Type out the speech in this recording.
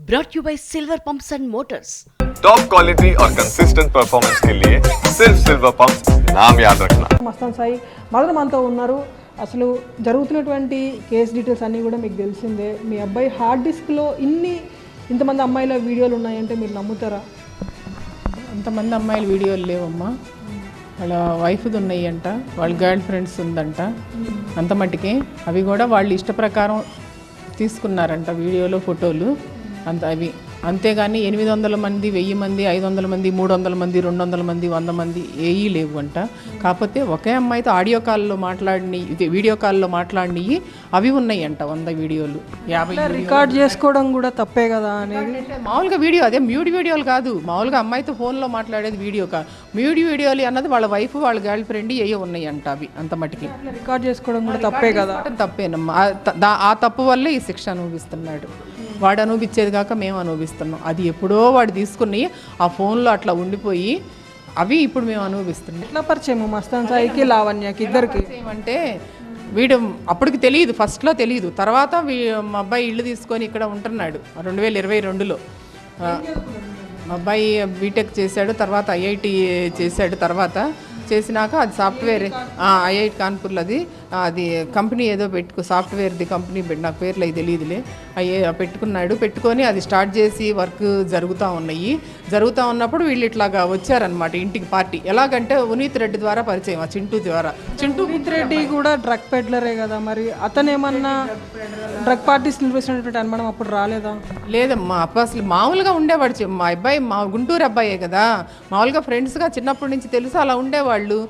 brought you by Silver Pumps and Motors. Top quality और consistent performance के लिए सिर्फ सिल्वर पंप्स नाम याद रखना. మస్తాన్ సాయి మాత్రం మనతో ఉన్నారు. అసలు జరుగుతున్నటువంటి కేస్ డీటెయిల్స్ అన్నీ కూడా మీకు తెలిసిందే. మీ అబ్బాయి హార్డ్ డిస్క్లో ఇంతమంది అమ్మాయిల వీడియోలు ఉన్నాయంటే మీరు నమ్ముతారా? అంతమంది అమ్మాయిల వీడియోలు లేవమ్మా. వాళ్ళ వైఫ్ది ఉన్నాయి అంట, వాళ్ళ గర్ల్ ఫ్రెండ్స్ ఉందంట. అంత మట్టుకే అవి కూడా వాళ్ళు ఇష్ట ప్రకారం తీసుకున్నారంట వీడియోలో, ఫోటోలు అంత అవి. అంతేగాని 800 మంది, 1000 మంది, 500 మంది, 300 మంది, 200 మంది, 100 మంది ఏవి లేవు అంట. కాకపోతే ఒకే అమ్మాయితో ఆడియో కాల్లో మాట్లాడిని, వీడియో కాల్లో మాట్లాడినవి అవి ఉన్నాయి అంట 100 వీడియోలు, 50 రికార్డ్ చేసుకోవడం కూడా తప్పే కదా అనేది. మామూలుగా వీడియో, అదే మ్యూడ్ వీడియోలు కాదు, మామూలుగా అమ్మాయితో ఫోన్లో మాట్లాడేది వీడియో కాదు. మ్యూడ్ వీడియోలు అన్నది వాళ్ళ వైఫ్, వాళ్ళ గర్ల్ ఫ్రెండ్ ఏవో ఉన్నాయి అంట అవి. అంత మటుకి రికార్డ్ చేసుకోవడం కూడా తప్పే కదా. తప్పేనమ్మా. ఆ తప్పు వల్లే ఈ శిక్ష అనుభవిస్తున్నాడు. వాడు అనుభవించేది కాక మేము అనుభవిస్తున్నాం. అది ఎప్పుడో వాడు తీసుకుని ఆ ఫోన్లో అట్లా ఉండిపోయి అవి ఇప్పుడు మేము అనుభవిస్తున్నాం. ఎట్లా పరిచయం మస్తాన్ సాయికి, లావణ్యకి ఇద్దరికి? ఏమంటే వీడు అప్పటికి తెలియదు, ఫస్ట్లో తెలియదు. తర్వాత మా అబ్బాయి ఇల్లు తీసుకొని ఇక్కడ ఉంటున్నాడు 2022లో. మా అబ్బాయి బీటెక్ చేశాడు, తర్వాత ఐఐటి చేశాడు. తర్వాత చేసినాక అది సాఫ్ట్వేర్, ఐఐటి కాన్పూర్లో అది కంపెనీ ఏదో సాఫ్ట్వేర్ది కంపెనీ నాకు పేర్లు అవి తెలియదులే. పెట్టుకున్నాడు. పెట్టుకొని అది స్టార్ట్ చేసి వర్క్ జరుగుతూ ఉన్నప్పుడు వీళ్ళు ఇట్లాగా వచ్చారనమాట ఇంటికి పార్టీ. ఎలాగంటే ఉనీత్ రెడ్డి ద్వారా పరిచయం, ఆ చింటూ ద్వారా. ఉనీత్ రెడ్డి కూడా డ్రగ్ పెడ్లరే కదా, మరి అతను ఏమన్నా డ్రగ్ పార్టీస్ నిర్వహిస్తున్నటువంటి అనుమానం అప్పుడు రాలేదా? లేదమ్మా, అసలు మామూలుగా ఉండేవాడు. మా అబ్బాయి గుంటూరు అబ్బాయే కదా, మామూలుగా ఫ్రెండ్స్గా చిన్నప్పటి నుంచి తెలుసు, అలా ఉండేవాళ్ళు.